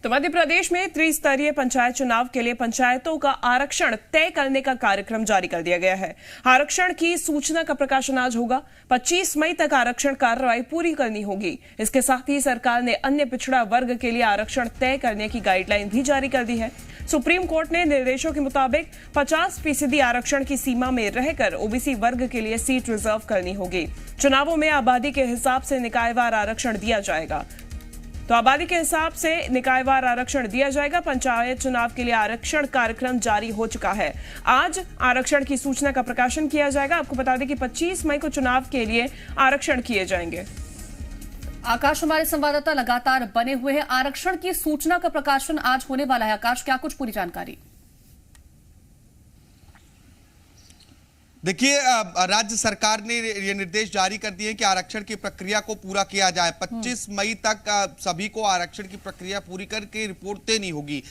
तो मध्य प्रदेश में त्रिस्तरीय पंचायत चुनाव के लिए पंचायतों का आरक्षण तय करने का कार्यक्रम जारी कर दिया गया है। आरक्षण की सूचना का प्रकाशन आज होगा। 25 मई तक आरक्षण कार्रवाई पूरी करनी होगी। इसके साथ ही सरकार ने अन्य पिछड़ा वर्ग के लिए आरक्षण तय करने की गाइडलाइन भी जारी कर दी है। सुप्रीम कोर्ट ने निर्देशों के मुताबिक 50% आरक्षण की सीमा में रहकर ओबीसी वर्ग के लिए सीट रिजर्व करनी होगी। चुनावों में आबादी के हिसाब से निकायवार आरक्षण दिया जाएगा। तो आबादी के हिसाब से निकायवार आरक्षण दिया जाएगा। पंचायत चुनाव के लिए आरक्षण कार्यक्रम जारी हो चुका है। आज आरक्षण की सूचना का प्रकाशन किया जाएगा। आपको बता दें कि 25 मई को चुनाव के लिए आरक्षण किए जाएंगे। आकाश हमारे संवाददाता लगातार बने हुए हैं। आरक्षण की सूचना का प्रकाशन आज होने वाला है। आकाश, क्या कुछ पूरी जानकारी? देखिए, राज्य सरकार ने ये निर्देश जारी कर दिए कि आरक्षण की प्रक्रिया को पूरा किया जाए। 25 मई तक सभी को आरक्षण की प्रक्रिया पूरी करके रिपोर्ट देनी होगी।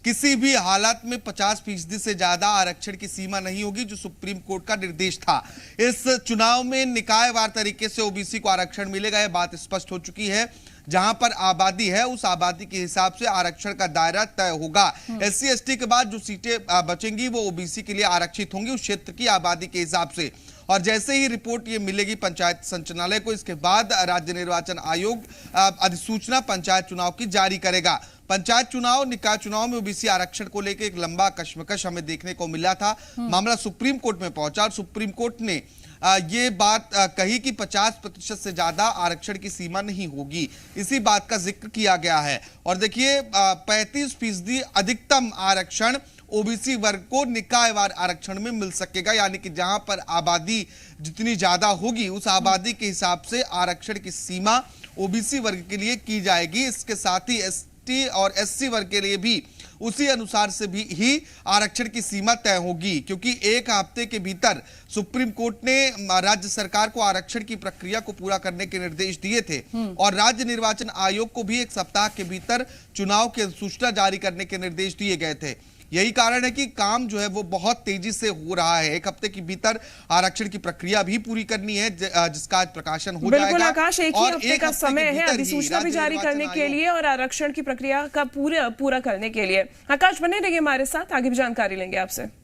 किसी भी हालत में 50% से ज्यादा आरक्षण की सीमा नहीं होगी, जो सुप्रीम कोर्ट का निर्देश था। इस चुनाव में निकायवार तरीके से ओबीसी को आरक्षण मिलेगा, यह बात स्पष्ट हो चुकी है। जहां पर आबादी है उस आबादी के हिसाब से आरक्षण का दायरा तय होगा। SC ST के बाद जो सीटें बचेंगी वो ओबीसी के लिए आरक्षित होंगी उस क्षेत्र की आबादी के हिसाब से। और जैसे ही रिपोर्ट ये मिलेगी पंचायत संचालनालय को, इसके बाद राज्य निर्वाचन आयोग अधिसूचना पंचायत चुनाव की जारी करेगा। पंचायत चुनाव, निकाय चुनाव में ओबीसी आरक्षण को लेकर एक लंबा कश्मकश हमें देखने को मिला था। मामला सुप्रीम कोर्ट में पहुंचा और सुप्रीम कोर्ट ने ये बात कही कि 50% से ज्यादा आरक्षण की सीमा नहीं होगी। इसी बात का जिक्र किया गया है। और देखिए, 35% अधिकतम आरक्षण ओबीसी वर्ग को निकायवार आरक्षण में मिल सकेगा, यानी कि जहां पर आबादी जितनी ज्यादा होगी उस आबादी के हिसाब से आरक्षण की सीमा ओबीसी वर्ग के लिए की जाएगी। इसके साथ ही ST और SC वर्ग के लिए भी उसी अनुसार से भी ही आरक्षण की सीमा तय होगी, क्योंकि एक हफ्ते के भीतर सुप्रीम कोर्ट ने राज्य सरकार को आरक्षण की प्रक्रिया को पूरा करने के निर्देश दिए थे और राज्य निर्वाचन आयोग को भी एक सप्ताह के भीतर चुनाव की सूचना जारी करने के निर्देश दिए गए थे। यही कारण है कि काम जो है वो बहुत तेजी से हो रहा है। एक हफ्ते के भीतर आरक्षण की प्रक्रिया भी पूरी करनी है, जिसका आज प्रकाशन हो जाएगा। बिल्कुल आकाश, एक ही हफ्ते का समय है अधिसूचना भी जारी करने के लिए और आरक्षण की प्रक्रिया का पूरा करने के लिए। आकाश, बने रहिए हमारे साथ, आगे भी जानकारी लेंगे आपसे।